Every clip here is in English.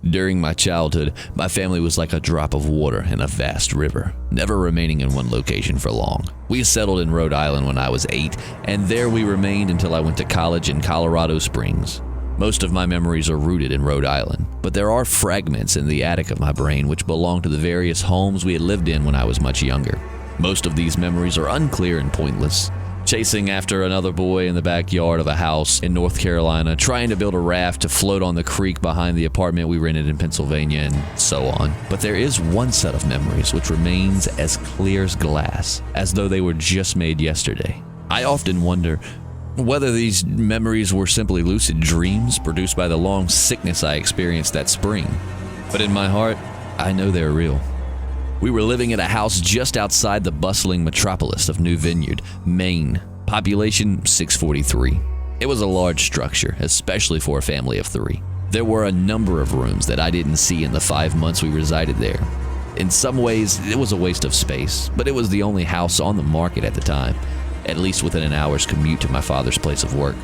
During my childhood, my family was like a drop of water in a vast river, never remaining in one location for long. We settled in Rhode Island when I was 8, and there we remained until I went to college in Colorado Springs. Most of my memories are rooted in Rhode Island, but there are fragments in the attic of my brain which belong to the various homes we had lived in when I was much younger. Most of these memories are unclear and pointless. Chasing after another boy in the backyard of a house in North Carolina, trying to build a raft to float on the creek behind the apartment we rented in Pennsylvania, and so on. But there is one set of memories which remains as clear as glass, as though they were just made yesterday. I often wonder whether these memories were simply lucid dreams produced by the long sickness I experienced that spring. But in my heart, I know they're real. We were living at a house just outside the bustling metropolis of New Vineyard, Maine. Population 643. It was a large structure, especially for a family of 3. There were a number of rooms that I didn't see in the 5 months we resided there. In some ways, it was a waste of space, but it was the only house on the market at the time, at least within an hour's commute to my father's place of work.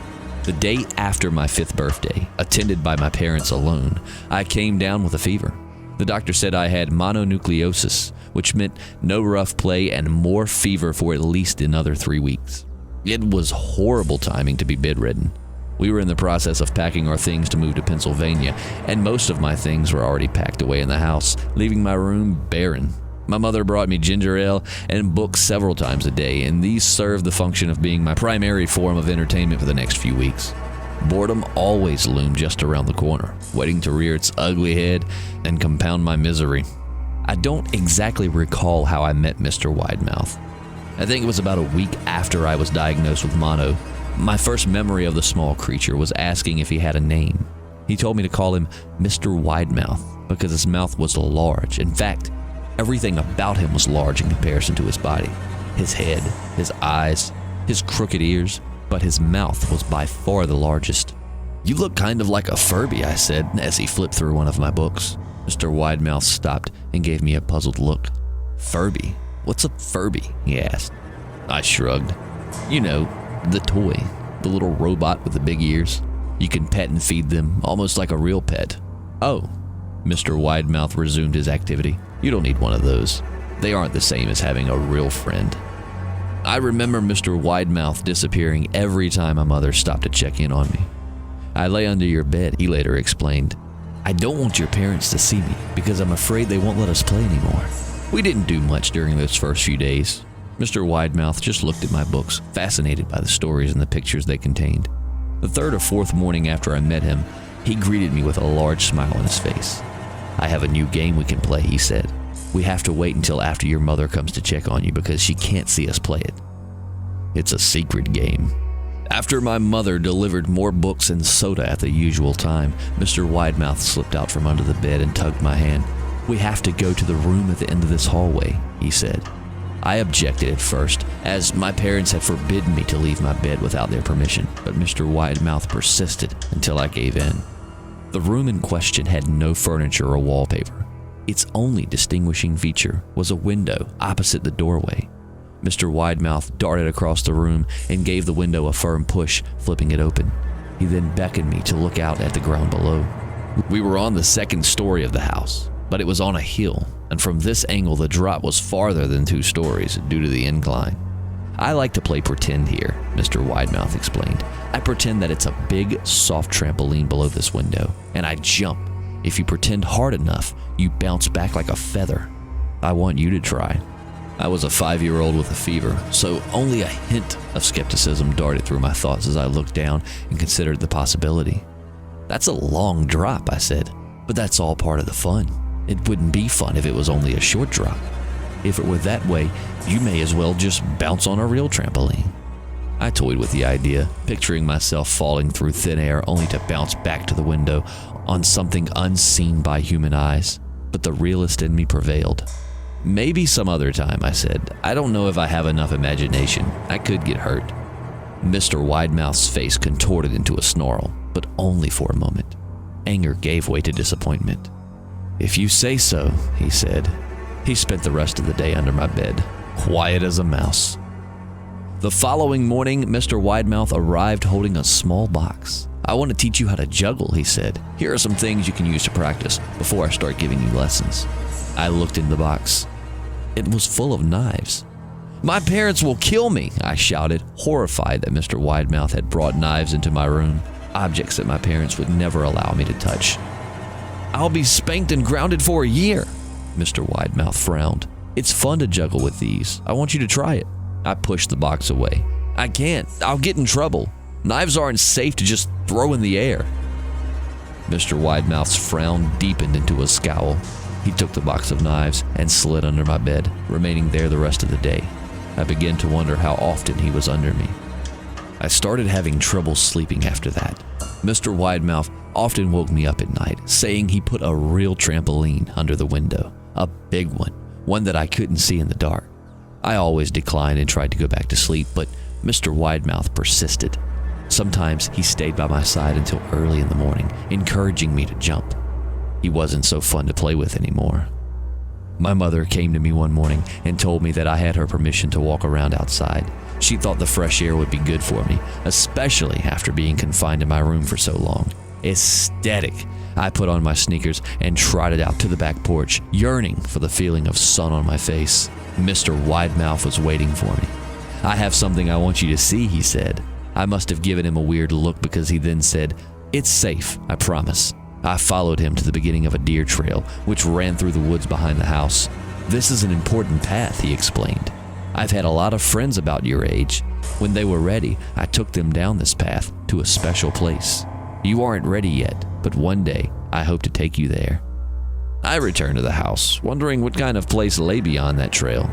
The day after my 5th birthday, attended by my parents alone, I came down with a fever. The doctor said I had mononucleosis, which meant no rough play and more fever for at least another 3 weeks. It was horrible timing to be bedridden. We were in the process of packing our things to move to Pennsylvania, and most of my things were already packed away in the house, leaving my room barren. My mother brought me ginger ale and books several times a day, and these served the function of being my primary form of entertainment for the next few weeks. Boredom always loomed just around the corner, waiting to rear its ugly head and compound my misery. I don't exactly recall how I met Mr. Widemouth. I think it was about a week after I was diagnosed with mono. My first memory of the small creature was asking if he had a name. He told me to call him Mr. Widemouth because his mouth was large. In fact, everything about him was large in comparison to his body. His head, his eyes, his crooked ears, but his mouth was by far the largest. "You look kind of like a Furby," I said as he flipped through one of my books. Mr. Widemouth stopped and gave me a puzzled look. "Furby? What's a Furby?" he asked. I shrugged. "You know, the toy, the little robot with the big ears. You can pet and feed them, almost like a real pet." "Oh." Mr. Widemouth resumed his activity. "You don't need one of those. They aren't the same as having a real friend." I remember Mr. Widemouth disappearing every time my mother stopped to check in on me. "I lay under your bed," he later explained. "I don't want your parents to see me because I'm afraid they won't let us play anymore." We didn't do much during those first few days. Mr. Widemouth just looked at my books, fascinated by the stories and the pictures they contained. The 3rd or 4th morning after I met him, he greeted me with a large smile on his face. "I have a new game we can play," he said. "We have to wait until after your mother comes to check on you because she can't see us play it. It's a secret game." After my mother delivered more books and soda at the usual time, Mr. Widemouth slipped out from under the bed and tugged my hand. "We have to go to the room at the end of this hallway," he said. I objected at first, as my parents had forbidden me to leave my bed without their permission, but Mr. Widemouth persisted until I gave in. The room in question had no furniture or wallpaper. Its only distinguishing feature was a window opposite the doorway. Mr. Widemouth darted across the room and gave the window a firm push, flipping it open. He then beckoned me to look out at the ground below. We were on the 2nd story of the house, but it was on a hill, and from this angle the drop was farther than 2 stories due to the incline. "I like to play pretend here," Mr. Widemouth explained. "I pretend that it's a big, soft trampoline below this window, and I jump. If you pretend hard enough, you bounce back like a feather. I want you to try." I was a 5-year-old with a fever, so only a hint of skepticism darted through my thoughts as I looked down and considered the possibility. "That's a long drop," I said, "but that's all part of the fun. It wouldn't be fun if it was only a short drop. If it were that way, you may as well just bounce on a real trampoline." I toyed with the idea, picturing myself falling through thin air only to bounce back to the window on something unseen by human eyes, but the realist in me prevailed. "Maybe some other time," I said. "I don't know if I have enough imagination. I could get hurt." Mr. Widemouth's face contorted into a snarl, but only for a moment. Anger gave way to disappointment. "If you say so," he said. He spent the rest of the day under my bed, quiet as a mouse. The following morning, Mr. Widemouth arrived holding a small box. "I want to teach you how to juggle," he said. "Here are some things you can use to practice before I start giving you lessons." I looked in the box. It was full of knives. "My parents will kill me," I shouted, horrified that Mr. Widemouth had brought knives into my room, objects that my parents would never allow me to touch. "I'll be spanked and grounded for a year." Mr. Widemouth frowned. "It's fun to juggle with these. I want you to try it." I pushed the box away. "I can't. I'll get in trouble. Knives aren't safe to just throw in the air." Mr. Widemouth's frown deepened into a scowl. He took the box of knives and slid under my bed, remaining there the rest of the day. I began to wonder how often he was under me. I started having trouble sleeping after that. Mr. Widemouth often woke me up at night, saying he put a real trampoline under the window, a big one that I couldn't see in the dark. I always declined and tried to go back to sleep, but Mr. Widemouth persisted. Sometimes he stayed by my side until early in the morning, encouraging me to jump. He wasn't so fun to play with anymore. My mother came to me one morning and told me that I had her permission to walk around outside. She thought the fresh air would be good for me, especially after being confined in my room for so long. Ecstatic, I put on my sneakers and trotted out to the back porch, yearning for the feeling of sun on my face. Mr. Widemouth was waiting for me. "I have something I want you to see," he said. I must have given him a weird look because he then said, "It's safe, I promise." I followed him to the beginning of a deer trail, which ran through the woods behind the house. "This is an important path," he explained. "I've had a lot of friends about your age. When they were ready, I took them down this path to a special place. You aren't ready yet, but one day I hope to take you there." I returned to the house, wondering what kind of place lay beyond that trail.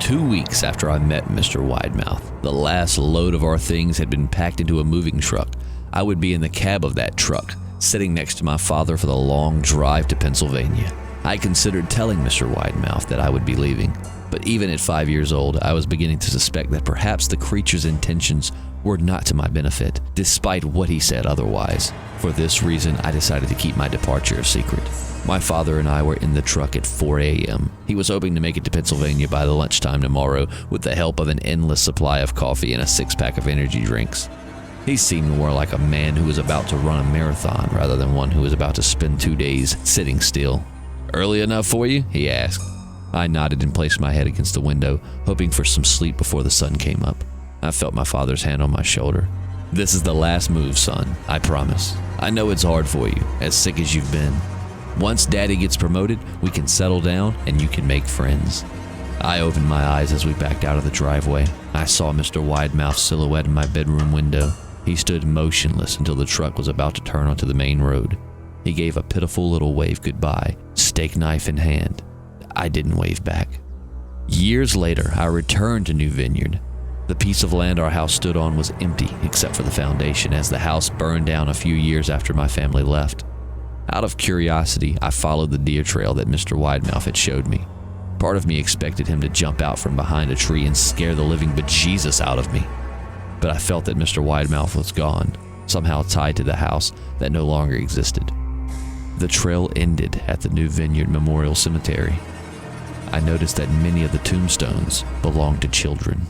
2 weeks after I met Mr. Widemouth, the last load of our things had been packed into a moving truck. I would be in the cab of that truck, sitting next to my father for the long drive to Pennsylvania. I considered telling Mr. Widemouth that I would be leaving, but even at 5 years old, I was beginning to suspect that perhaps the creature's intentions were not to my benefit, despite what he said otherwise. For this reason, I decided to keep my departure a secret. My father and I were in the truck at 4 a.m. He was hoping to make it to Pennsylvania by the lunchtime tomorrow with the help of an endless supply of coffee and a 6-pack of energy drinks. He seemed more like a man who was about to run a marathon rather than one who was about to spend 2 days sitting still. "Early enough for you?" he asked. I nodded and placed my head against the window, hoping for some sleep before the sun came up. I felt my father's hand on my shoulder. "This is the last move, son, I promise. I know it's hard for you, as sick as you've been. Once Daddy gets promoted, we can settle down and you can make friends." I opened my eyes as we backed out of the driveway. I saw Mr. Widemouth's silhouette in my bedroom window. He stood motionless until the truck was about to turn onto the main road. He gave a pitiful little wave goodbye, steak knife in hand. I didn't wave back. Years later, I returned to New Vineyard. The piece of land our house stood on was empty except for the foundation, as the house burned down a few years after my family left. Out of curiosity, I followed the deer trail that Mr. Widemouth had showed me. Part of me expected him to jump out from behind a tree and scare the living bejesus out of me. But I felt that Mr. Widemouth was gone, somehow tied to the house that no longer existed. The trail ended at the New Vineyard Memorial Cemetery. I noticed that many of the tombstones belonged to children.